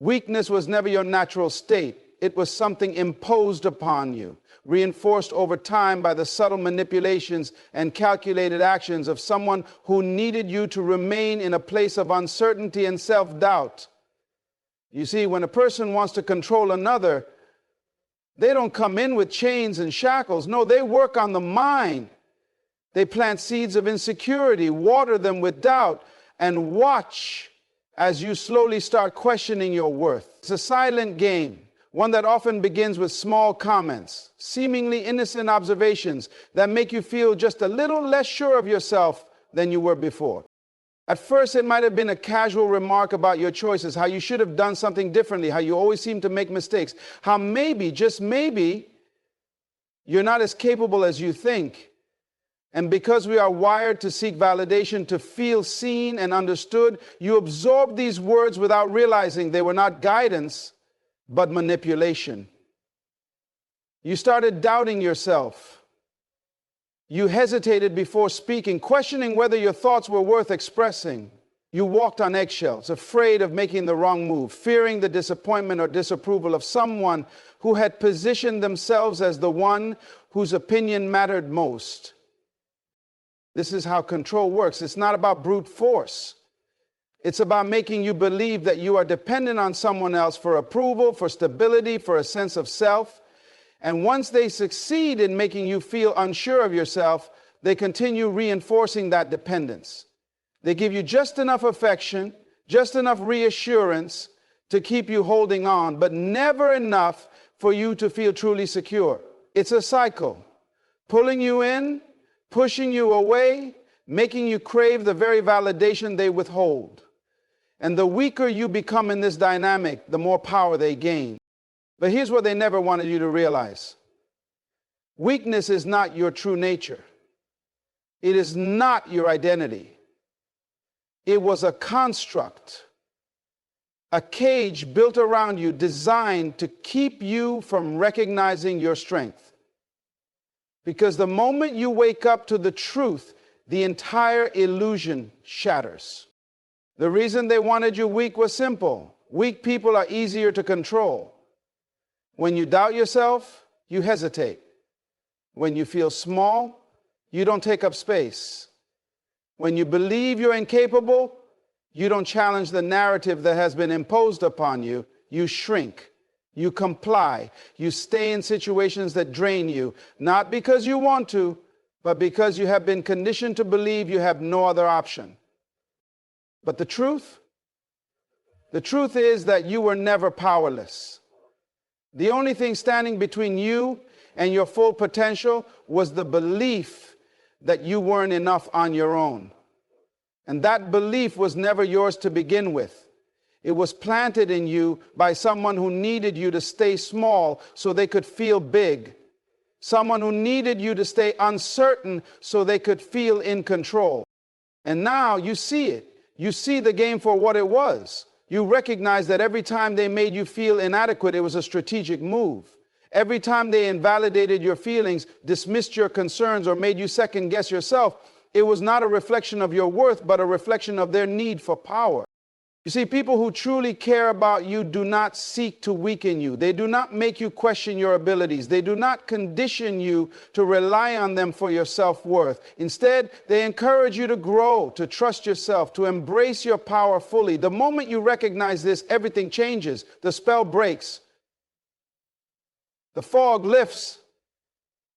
Weakness was never your natural state. It was something imposed upon you, reinforced over time by the subtle manipulations and calculated actions of someone who needed you to remain in a place of uncertainty and self-doubt. You see, when a person wants to control another, they don't come in with chains and shackles. No, they work on the mind. They plant seeds of insecurity, water them with doubt, and watch as you slowly start questioning your worth. It's a silent game, one that often begins with small comments, seemingly innocent observations that make you feel just a little less sure of yourself than you were before. At first, it might have been a casual remark about your choices, how you should have done something differently, how you always seem to make mistakes, how maybe, just maybe, you're not as capable as you think. And because we are wired to seek validation, to feel seen and understood, you absorb these words without realizing they were not guidance, but manipulation. You started doubting yourself. You hesitated before speaking, questioning whether your thoughts were worth expressing. You walked on eggshells, afraid of making the wrong move, fearing the disappointment or disapproval of someone who had positioned themselves as the one whose opinion mattered most. This is how control works. It's not about brute force. It's about making you believe that you are dependent on someone else for approval, for stability, for a sense of self. And once they succeed in making you feel unsure of yourself, they continue reinforcing that dependence. They give you just enough affection, just enough reassurance to keep you holding on, but never enough for you to feel truly secure. It's a cycle, pulling you in, pushing you away, making you crave the very validation they withhold. And the weaker you become in this dynamic, the more power they gain. But here's what they never wanted you to realize. Weakness is not your true nature. It is not your identity. It was a construct, a cage built around you designed to keep you from recognizing your strength. Because the moment you wake up to the truth, the entire illusion shatters. The reason they wanted you weak was simple. Weak people are easier to control. When you doubt yourself, you hesitate. When you feel small, you don't take up space. When you believe you're incapable, you don't challenge the narrative that has been imposed upon you. You shrink. You comply. You stay in situations that drain you, not because you want to, but because you have been conditioned to believe you have no other option. But the truth is that you were never powerless. The only thing standing between you and your full potential was the belief that you weren't enough on your own. And that belief was never yours to begin with. It was planted in you by someone who needed you to stay small so they could feel big. Someone who needed you to stay uncertain so they could feel in control. And now you see it. You see the game for what it was. You recognize that every time they made you feel inadequate, it was a strategic move. Every time they invalidated your feelings, dismissed your concerns, or made you second guess yourself, it was not a reflection of your worth, but a reflection of their need for power. You see, people who truly care about you do not seek to weaken you. They do not make you question your abilities. They do not condition you to rely on them for your self-worth. Instead, they encourage you to grow, to trust yourself, to embrace your power fully. The moment you recognize this, everything changes. The spell breaks. The fog lifts.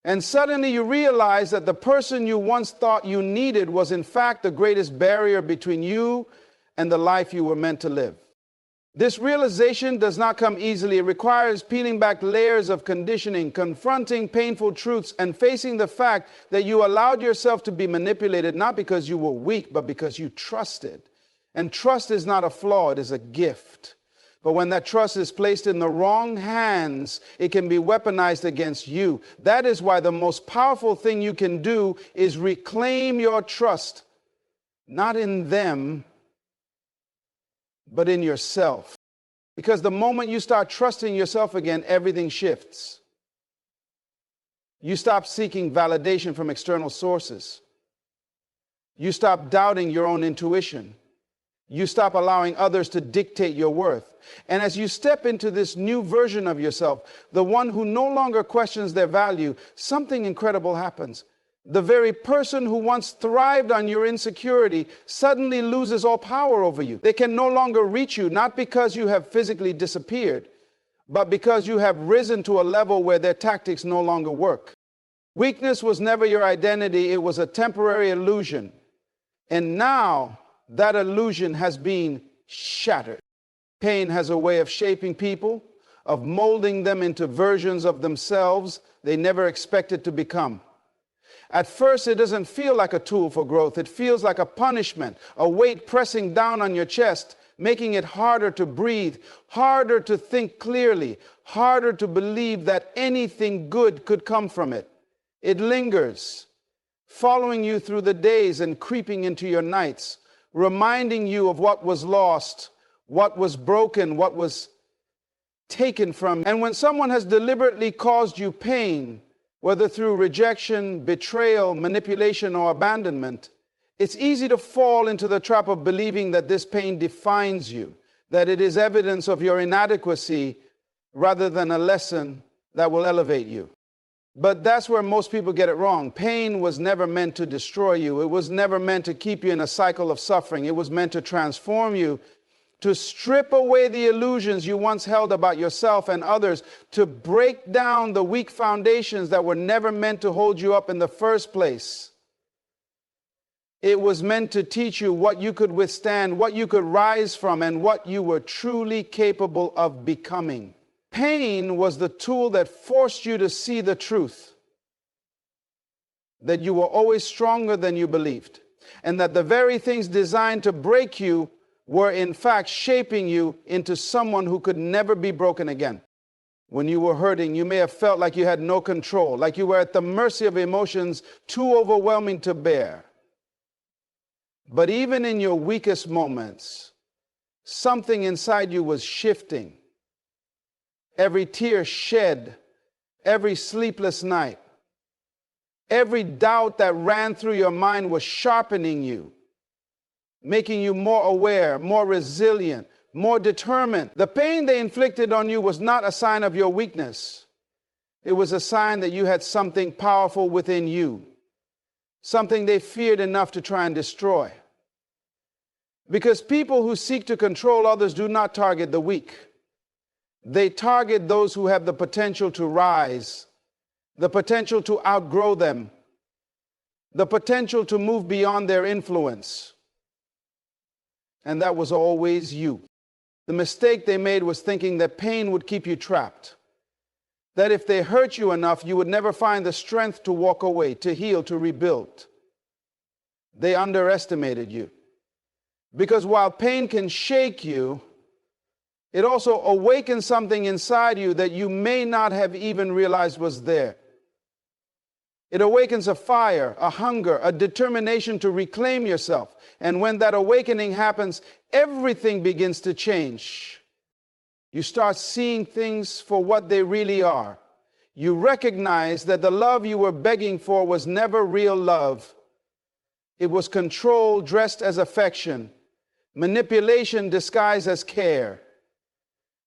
And suddenly you realize that the person you once thought you needed was in fact the greatest barrier between you and the life you were meant to live. This realization does not come easily. It requires peeling back layers of conditioning, confronting painful truths, and facing the fact that you allowed yourself to be manipulated not because you were weak, but because you trusted. And trust is not a flaw, it is a gift. But when that trust is placed in the wrong hands, it can be weaponized against you. That is why the most powerful thing you can do is reclaim your trust, not in them, but in yourself. Because the moment you start trusting yourself again, everything shifts. You stop seeking validation from external sources. You stop doubting your own intuition. You stop allowing others to dictate your worth. And as you step into this new version of yourself, the one who no longer questions their value, something incredible happens. The very person who once thrived on your insecurity suddenly loses all power over you. They can no longer reach you, not because you have physically disappeared, but because you have risen to a level where their tactics no longer work. Weakness was never your identity. It was a temporary illusion. And now that illusion has been shattered. Pain has a way of shaping people, of molding them into versions of themselves they never expected to become. At first, it doesn't feel like a tool for growth. It feels like a punishment, a weight pressing down on your chest, making it harder to breathe, harder to think clearly, harder to believe that anything good could come from it. It lingers, following you through the days and creeping into your nights, reminding you of what was lost, what was broken, what was taken from you. And when someone has deliberately caused you pain, whether through rejection, betrayal, manipulation, or abandonment, it's easy to fall into the trap of believing that this pain defines you, that it is evidence of your inadequacy rather than a lesson that will elevate you. But that's where most people get it wrong. Pain was never meant to destroy you. It was never meant to keep you in a cycle of suffering. It was meant to transform you, to strip away the illusions you once held about yourself and others, to break down the weak foundations that were never meant to hold you up in the first place. It was meant to teach you what you could withstand, what you could rise from, and what you were truly capable of becoming. Pain was the tool that forced you to see the truth, that you were always stronger than you believed, and that the very things designed to break you were in fact shaping you into someone who could never be broken again. When you were hurting, you may have felt like you had no control, like you were at the mercy of emotions too overwhelming to bear. But even in your weakest moments, something inside you was shifting. Every tear shed, every sleepless night, every doubt that ran through your mind was sharpening you, making you more aware, more resilient, more determined. The pain they inflicted on you was not a sign of your weakness. It was a sign that you had something powerful within you, something they feared enough to try and destroy. Because people who seek to control others do not target the weak. They target those who have the potential to rise, the potential to outgrow them, the potential to move beyond their influence. And that was always you. The mistake they made was thinking that pain would keep you trapped, that if they hurt you enough, you would never find the strength to walk away, to heal, to rebuild. They underestimated you. Because while pain can shake you, it also awakens something inside you that you may not have even realized was there. It awakens a fire, a hunger, a determination to reclaim yourself. And when that awakening happens, everything begins to change. You start seeing things for what they really are. You recognize that the love you were begging for was never real love. It was control dressed as affection, manipulation disguised as care.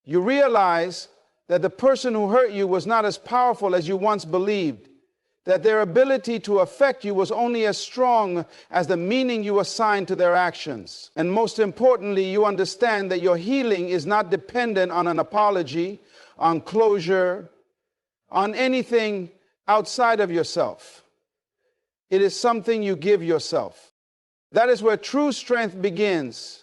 You realize that the person who hurt you was not as powerful as you once believed, that their ability to affect you was only as strong as the meaning you assigned to their actions. And most importantly, you understand that your healing is not dependent on an apology, on closure, on anything outside of yourself. It is something you give yourself. That is where true strength begins,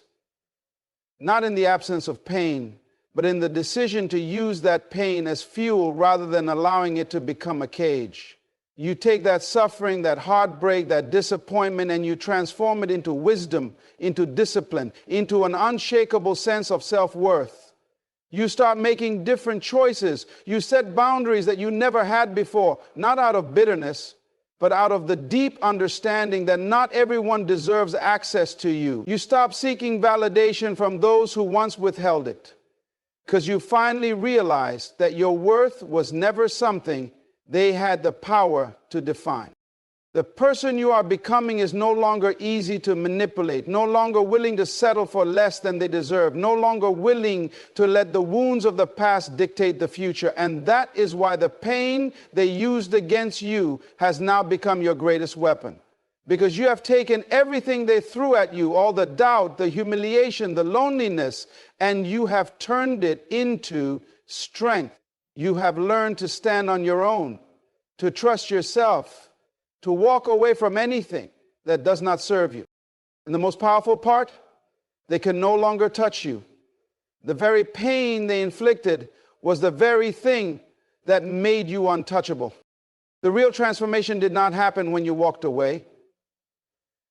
not in the absence of pain, but in the decision to use that pain as fuel rather than allowing it to become a cage. You take that suffering, that heartbreak, that disappointment, and you transform it into wisdom, into discipline, into an unshakable sense of self-worth. You start making different choices. You set boundaries that you never had before, not out of bitterness, but out of the deep understanding that not everyone deserves access to you. You stop seeking validation from those who once withheld it, because you finally realized that your worth was never something they had the power to define. The person you are becoming is no longer easy to manipulate, no longer willing to settle for less than they deserve, no longer willing to let the wounds of the past dictate the future. And that is why the pain they used against you has now become your greatest weapon. Because you have taken everything they threw at you, all the doubt, the humiliation, the loneliness, and you have turned it into strength. You have learned to stand on your own, to trust yourself, to walk away from anything that does not serve you. And the most powerful part, they can no longer touch you. The very pain they inflicted was the very thing that made you untouchable. The real transformation did not happen when you walked away.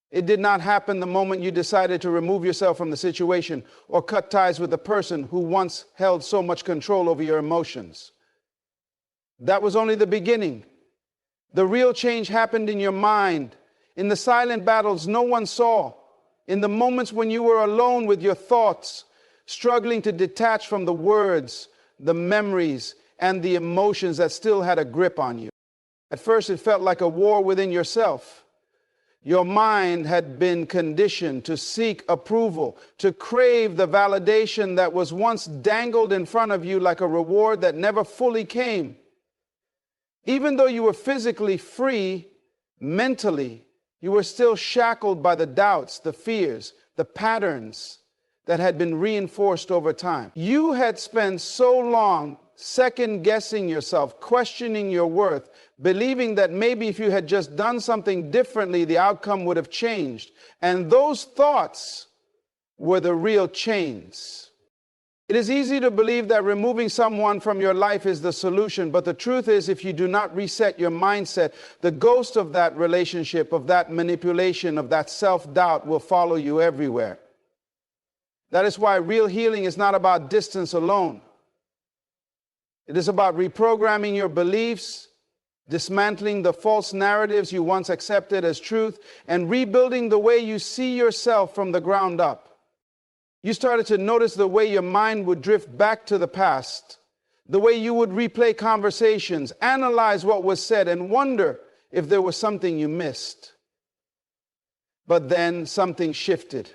It did not happen the moment you decided to remove yourself from the situation or cut ties with the person who once held so much control over your emotions. That was only the beginning. The real change happened in your mind, in the silent battles no one saw, in the moments when you were alone with your thoughts, struggling to detach from the words, the memories, and the emotions that still had a grip on you. At first, it felt like a war within yourself. Your mind had been conditioned to seek approval, to crave the validation that was once dangled in front of you like a reward that never fully came. Even though you were physically free, mentally, you were still shackled by the doubts, the fears, the patterns that had been reinforced over time. You had spent so long second-guessing yourself, questioning your worth, believing that maybe if you had just done something differently, the outcome would have changed. And those thoughts were the real chains. It is easy to believe that removing someone from your life is the solution, but the truth is, if you do not reset your mindset, the ghost of that relationship, of that manipulation, of that self-doubt will follow you everywhere. That is why real healing is not about distance alone. It is about reprogramming your beliefs, dismantling the false narratives you once accepted as truth, and rebuilding the way you see yourself from the ground up. You started to notice the way your mind would drift back to the past, the way you would replay conversations, analyze what was said, and wonder if there was something you missed. But then something shifted.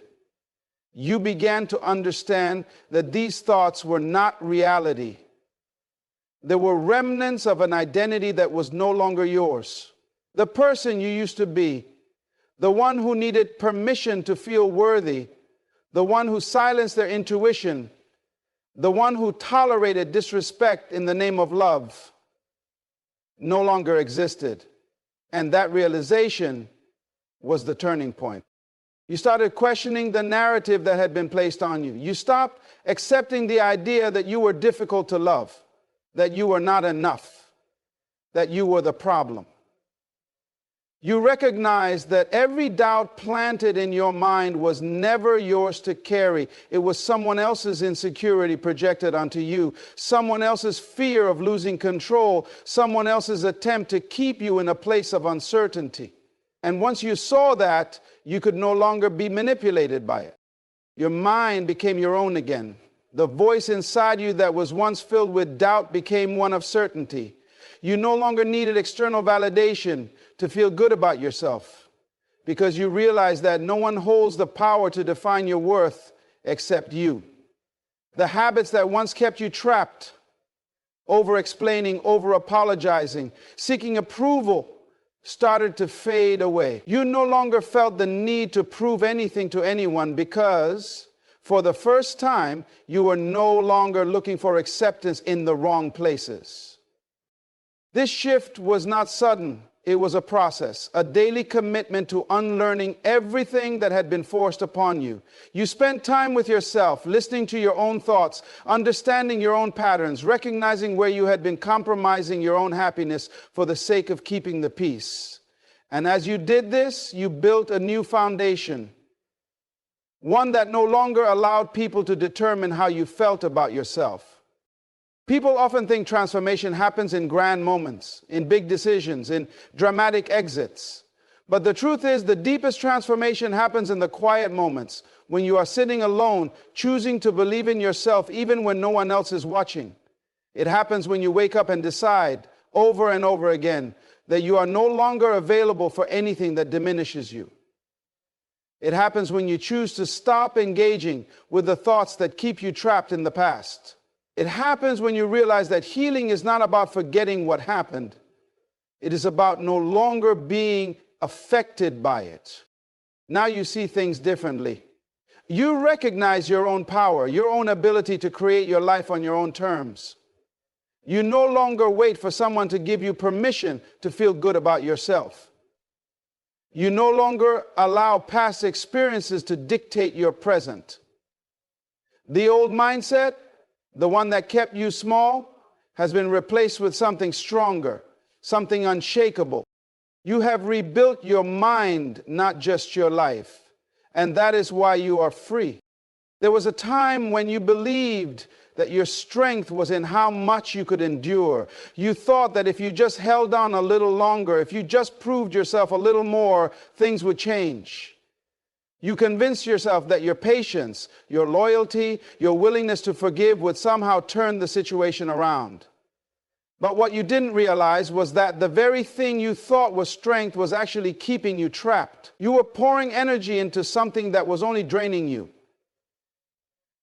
You began to understand that these thoughts were not reality. There were remnants of an identity that was no longer yours. The person you used to be, the one who needed permission to feel worthy, the one who silenced their intuition, the one who tolerated disrespect in the name of love, no longer existed. And that realization was the turning point. You started questioning the narrative that had been placed on you. You stopped accepting the idea that you were difficult to love, that you were not enough, that you were the problem. You recognized that every doubt planted in your mind was never yours to carry. It was someone else's insecurity projected onto you, someone else's fear of losing control, someone else's attempt to keep you in a place of uncertainty. And once you saw that, you could no longer be manipulated by it. Your mind became your own again. The voice inside you that was once filled with doubt became one of certainty. You no longer needed external validation to feel good about yourself, because you realized that no one holds the power to define your worth except you. The habits that once kept you trapped, over-explaining, over-apologizing, seeking approval, started to fade away. You no longer felt the need to prove anything to anyone, because for the first time, you were no longer looking for acceptance in the wrong places. This shift was not sudden. It was a process, a daily commitment to unlearning everything that had been forced upon you. You spent time with yourself, listening to your own thoughts, understanding your own patterns, recognizing where you had been compromising your own happiness for the sake of keeping the peace. And as you did this, you built a new foundation, one that no longer allowed people to determine how you felt about yourself. People often think transformation happens in grand moments, in big decisions, in dramatic exits. But the truth is, the deepest transformation happens in the quiet moments, when you are sitting alone, choosing to believe in yourself even when no one else is watching. It happens when you wake up and decide over and over again, that you are no longer available for anything that diminishes you. It happens when you choose to stop engaging with the thoughts that keep you trapped in the past. It happens when you realize that healing is not about forgetting what happened. It is about no longer being affected by it. Now you see things differently. You recognize your own power, your own ability to create your life on your own terms. You no longer wait for someone to give you permission to feel good about yourself. You no longer allow past experiences to dictate your present. The old mindset, the one that kept you small, has been replaced with something stronger, something unshakable. You have rebuilt your mind, not just your life. And that is why you are free. There was a time when you believed that your strength was in how much you could endure. You thought that if you just held on a little longer, if you just proved yourself a little more, things would change. You convinced yourself that your patience, your loyalty, your willingness to forgive would somehow turn the situation around. But what you didn't realize was that the very thing you thought was strength was actually keeping you trapped. You were pouring energy into something that was only draining you.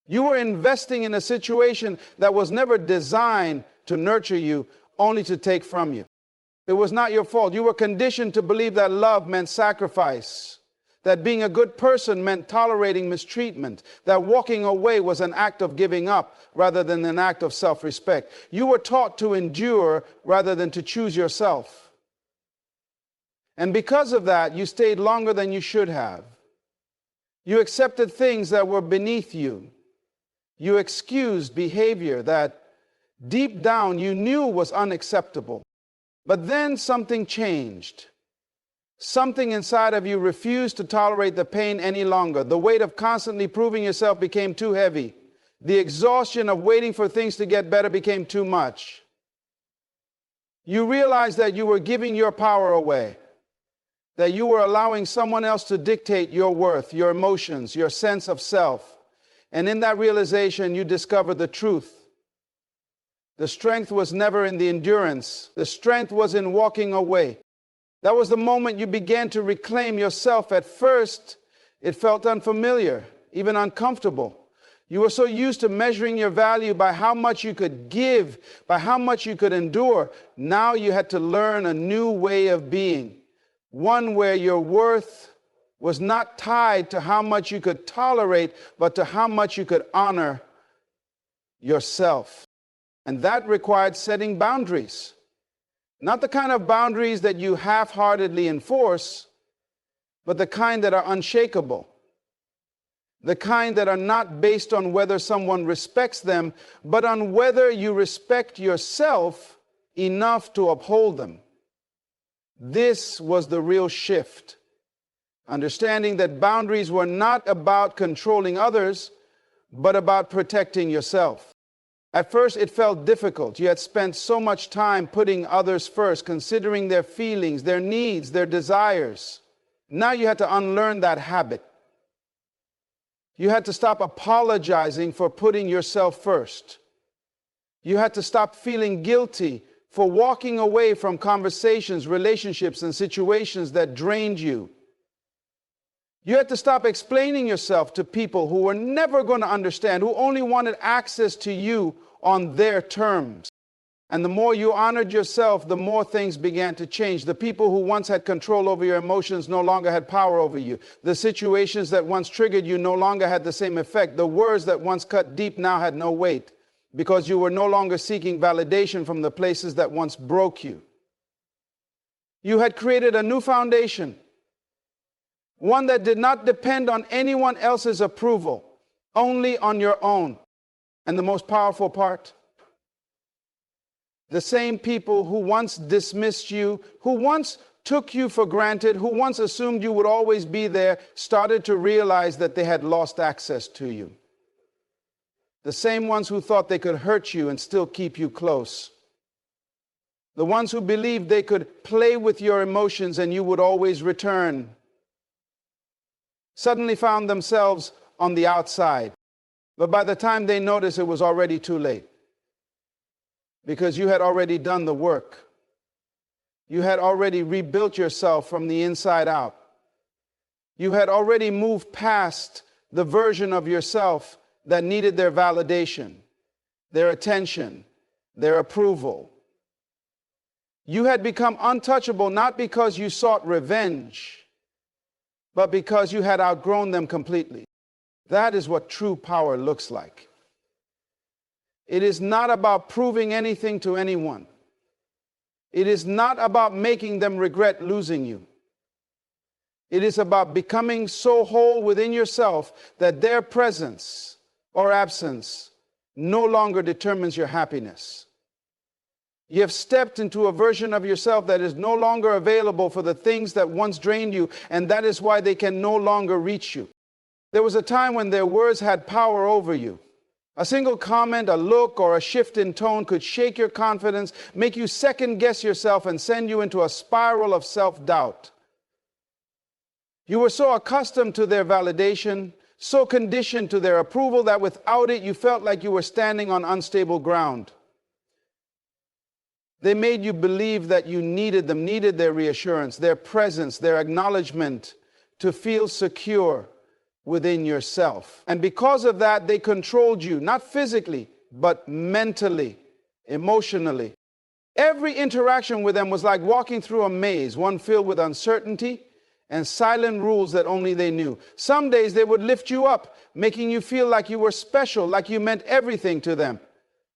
You were investing in a situation that was never designed to nurture you, only to take from you. It was not your fault. You were conditioned to believe that love meant sacrifice, that being a good person meant tolerating mistreatment, that walking away was an act of giving up rather than an act of self-respect. You were taught to endure rather than to choose yourself. And because of that, you stayed longer than you should have. You accepted things that were beneath you. You excused behavior that deep down you knew was unacceptable. But then something changed. Something inside of you refused to tolerate the pain any longer. The weight of constantly proving yourself became too heavy. The exhaustion of waiting for things to get better became too much. You realized that you were giving your power away, that you were allowing someone else to dictate your worth, your emotions, your sense of self. And in that realization, you discovered the truth. The strength was never in the endurance. The strength was in walking away. That was the moment you began to reclaim yourself. At first, it felt unfamiliar, even uncomfortable. You were so used to measuring your value by how much you could give, by how much you could endure. Now you had to learn a new way of being, one where your worth was not tied to how much you could tolerate, but to how much you could honor yourself. And that required setting boundaries. Not the kind of boundaries that you half-heartedly enforce, but the kind that are unshakable. The kind that are not based on whether someone respects them, but on whether you respect yourself enough to uphold them. This was the real shift. Understanding that boundaries were not about controlling others, but about protecting yourself. At first, it felt difficult. You had spent so much time putting others first, considering their feelings, their needs, their desires. Now you had to unlearn that habit. You had to stop apologizing for putting yourself first. You had to stop feeling guilty for walking away from conversations, relationships, and situations that drained you. You had to stop explaining yourself to people who were never going to understand, who only wanted access to you on their terms. And the more you honored yourself, the more things began to change. The people who once had control over your emotions no longer had power over you. The situations that once triggered you no longer had the same effect. The words that once cut deep now had no weight, because you were no longer seeking validation from the places that once broke you. You had created a new foundation, one that did not depend on anyone else's approval, only on your own. And the most powerful part, the same people who once dismissed you, who once took you for granted, who once assumed you would always be there, started to realize that they had lost access to you. The same ones who thought they could hurt you and still keep you close. The ones who believed they could play with your emotions and you would always return, suddenly found themselves on the outside. But by the time they noticed, it was already too late, because you had already done the work. You had already rebuilt yourself from the inside out. You had already moved past the version of yourself that needed their validation, their attention, their approval. You had become untouchable not because you sought revenge, but because you had outgrown them completely. That is what true power looks like. It is not about proving anything to anyone. It is not about making them regret losing you. It is about becoming so whole within yourself that their presence or absence no longer determines your happiness. You have stepped into a version of yourself that is no longer available for the things that once drained you, and that is why they can no longer reach you. There was a time when their words had power over you. A single comment, a look, or a shift in tone could shake your confidence, make you second-guess yourself, and send you into a spiral of self-doubt. You were so accustomed to their validation, so conditioned to their approval, that without it, you felt like you were standing on unstable ground. They made you believe that you needed them, needed their reassurance, their presence, their acknowledgement to feel secure within yourself. And because of that, they controlled you, not physically, but mentally, emotionally. Every interaction with them was like walking through a maze, one filled with uncertainty and silent rules that only they knew. Some days they would lift you up, making you feel like you were special, like you meant everything to them.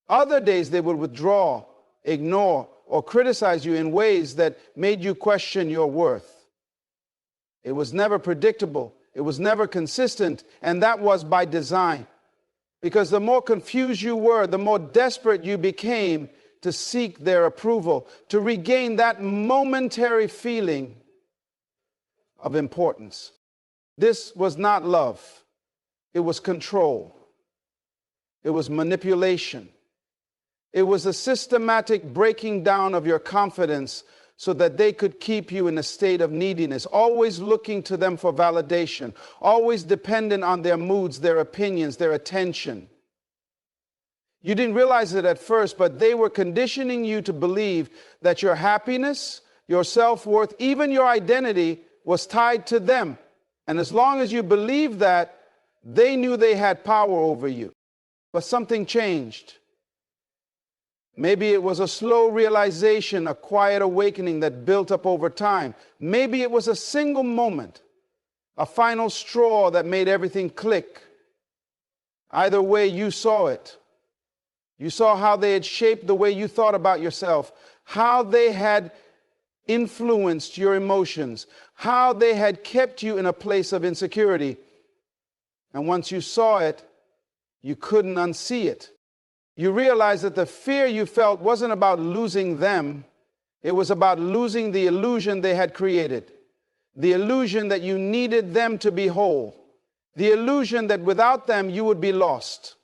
Other days they would withdraw, ignore, or criticize you in ways that made you question your worth. It was never predictable. It was never consistent, and that was by design. Because the more confused you were, the more desperate you became to seek their approval, to regain that momentary feeling of importance. This was not love. It was control. It was manipulation. It was a systematic breaking down of your confidence so that they could keep you in a state of neediness, always looking to them for validation, always dependent on their moods, their opinions, their attention. You didn't realize it at first, but they were conditioning you to believe that your happiness, your self-worth, even your identity was tied to them. And as long as you believed that, they knew they had power over you. But something changed. Maybe it was a slow realization, a quiet awakening that built up over time. Maybe it was a single moment, a final straw that made everything click. Either way, you saw it. You saw how they had shaped the way you thought about yourself, how they had influenced your emotions, how they had kept you in a place of insecurity. And once you saw it, you couldn't unsee it. You realized that the fear you felt wasn't about losing them. It was about losing the illusion they had created. The illusion that you needed them to be whole. The illusion that without them you would be lost.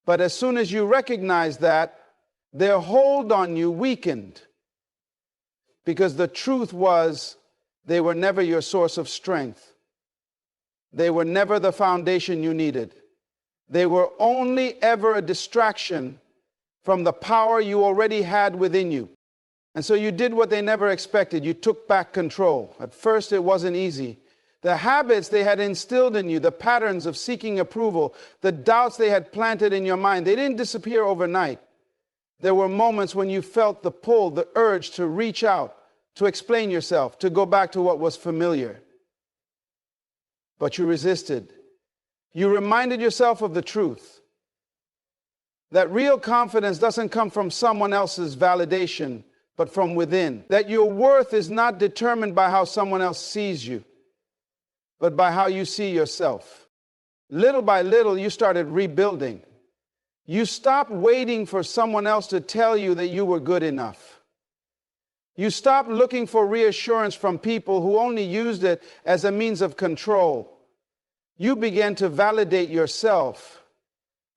But as soon as you recognized that, their hold on you weakened. Because the truth was, they were never your source of strength. They were never the foundation you needed. They were only ever a distraction from the power you already had within you. And so you did what they never expected. You took back control. At first, it wasn't easy. The habits they had instilled in you, the patterns of seeking approval, the doubts they had planted in your mind, they didn't disappear overnight. There were moments when you felt the pull, the urge to reach out, to explain yourself, to go back to what was familiar. But you resisted. You reminded yourself of the truth. That real confidence doesn't come from someone else's validation, but from within. That your worth is not determined by how someone else sees you, but by how you see yourself. Little by little, you started rebuilding. You stopped waiting for someone else to tell you that you were good enough. You stopped looking for reassurance from people who only used it as a means of control. You began to validate yourself,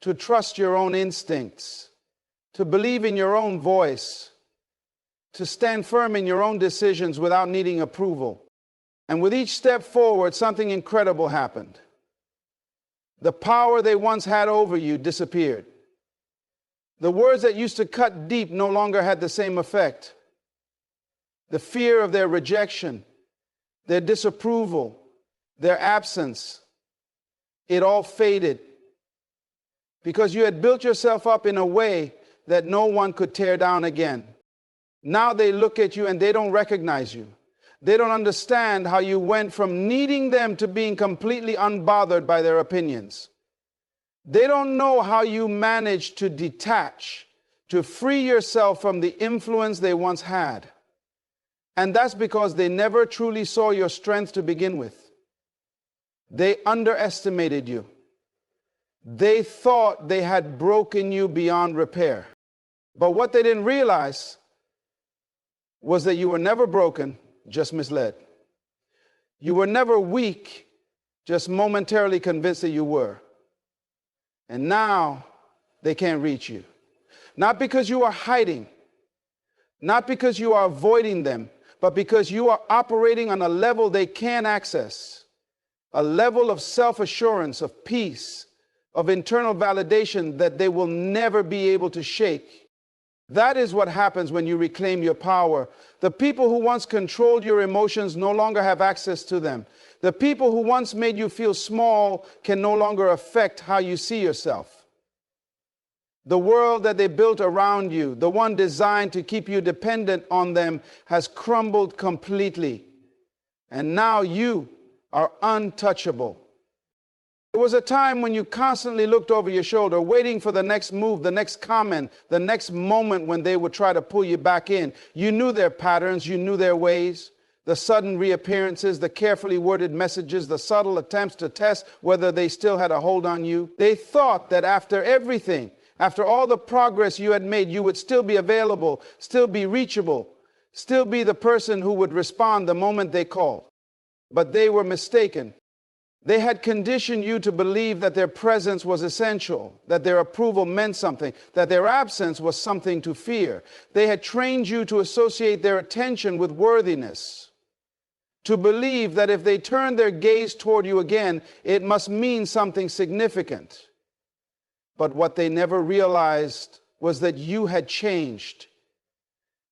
to trust your own instincts, to believe in your own voice, to stand firm in your own decisions without needing approval. And with each step forward, something incredible happened. The power they once had over you disappeared. The words that used to cut deep no longer had the same effect. the fear of their rejection, their disapproval, their absence, it all faded because you had built yourself up in a way that no one could tear down again. Now they look at you and they don't recognize you. They don't understand how you went from needing them to being completely unbothered by their opinions. They don't know how you managed to detach, to free yourself from the influence they once had. And that's because they never truly saw your strength to begin with. They underestimated you. They thought they had broken you beyond repair. But what they didn't realize was that you were never broken, just misled. You were never weak, just momentarily convinced that you were. And now they can't reach you. Not because you are hiding, not because you are avoiding them, but because you are operating on a level they can't access, a level of self-assurance, of peace, of internal validation that they will never be able to shake. That is what happens when you reclaim your power. The people who once controlled your emotions no longer have access to them. The people who once made you feel small can no longer affect how you see yourself. The world that they built around you, the one designed to keep you dependent on them, has crumbled completely. And now you are untouchable. There was a time when you constantly looked over your shoulder, waiting for the next move, the next comment, the next moment when they would try to pull you back in. You knew their patterns, you knew their ways, the sudden reappearances, the carefully worded messages, the subtle attempts to test whether they still had a hold on you. They thought that after everything, after all the progress you had made, you would still be available, still be reachable, still be the person who would respond the moment they called. But they were mistaken. They had conditioned you to believe that their presence was essential, that their approval meant something, that their absence was something to fear. They had trained you to associate their attention with worthiness, to believe that if they turned their gaze toward you again, it must mean something significant. But what they never realized was that you had changed.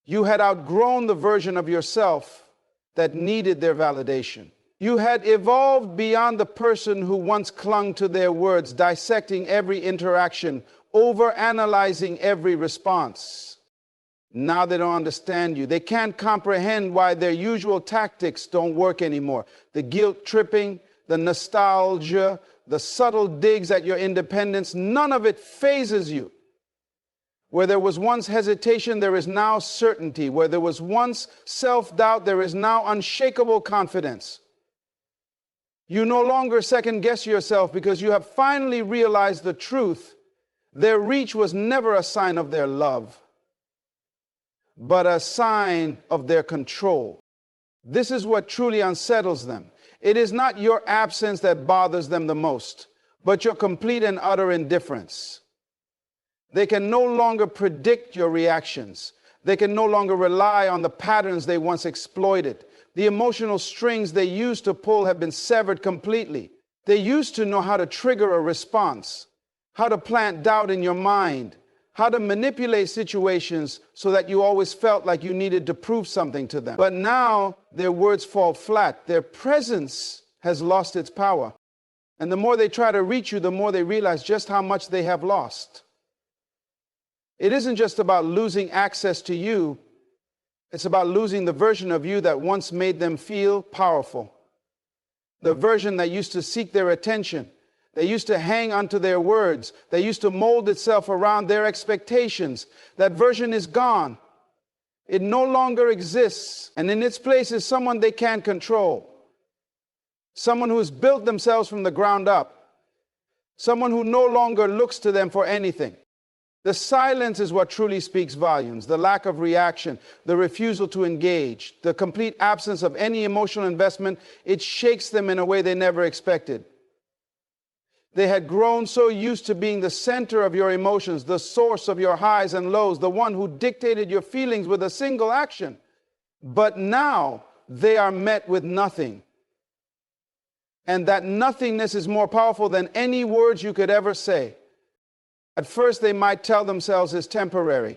You had outgrown the version of yourself that needed their validation. You had evolved beyond the person who once clung to their words, dissecting every interaction, overanalyzing every response. Now they don't understand you. They can't comprehend why their usual tactics don't work anymore. The guilt tripping, the nostalgia, the subtle digs at your independence, none of it phases you. Where there was once hesitation, there is now certainty. Where there was once self-doubt, there is now unshakable confidence. You no longer second-guess yourself because you have finally realized the truth. Their reach was never a sign of their love, but a sign of their control. This is what truly unsettles them. It is not your absence that bothers them the most, but your complete and utter indifference. They can no longer predict your reactions. They can no longer rely on the patterns they once exploited. The emotional strings they used to pull have been severed completely. They used to know how to trigger a response, how to plant doubt in your mind, how to manipulate situations so that you always felt like you needed to prove something to them. But now their words fall flat. Their presence has lost its power. And the more they try to reach you, the more they realize just how much they have lost. It isn't just about losing access to you. It's about losing the version of you that once made them feel powerful. The version that used to seek their attention. They used to hang onto their words. They used to mold itself around their expectations. That version is gone. It no longer exists. And in its place is someone they can't control. Someone who has built themselves from the ground up. Someone who no longer looks to them for anything. The silence is what truly speaks volumes. The lack of reaction, the refusal to engage, the complete absence of any emotional investment, it shakes them in a way they never expected. They had grown so used to being the center of your emotions, the source of your highs and lows, the one who dictated your feelings with a single action. But now they are met with nothing. And that nothingness is more powerful than any words you could ever say. At first, they might tell themselves it's temporary.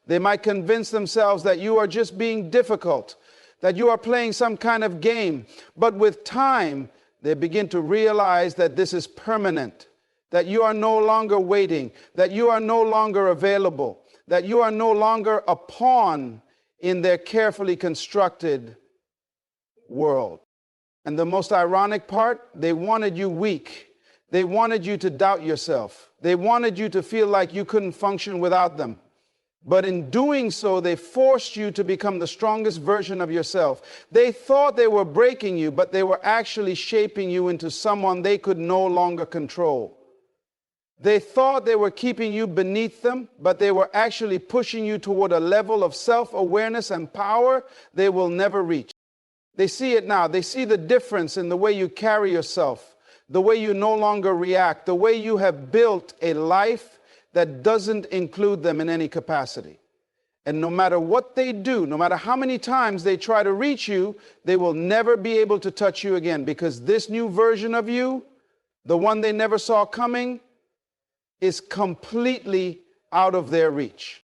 They might convince themselves that you are just being difficult, that you are playing some kind of game. But with time, they begin to realize that this is permanent, that you are no longer waiting, that you are no longer available, that you are no longer a pawn in their carefully constructed world. And the most ironic part, they wanted you weak. They wanted you to doubt yourself. They wanted you to feel like you couldn't function without them. But in doing so, they forced you to become the strongest version of yourself. They thought they were breaking you, but they were actually shaping you into someone they could no longer control. They thought they were keeping you beneath them, but they were actually pushing you toward a level of self-awareness and power they will never reach. They see it now. They see the difference in the way you carry yourself, the way you no longer react, the way you have built a life that doesn't include them in any capacity. And no matter what they do, no matter how many times they try to reach you, they will never be able to touch you again, because this new version of you, the one they never saw coming, is completely out of their reach.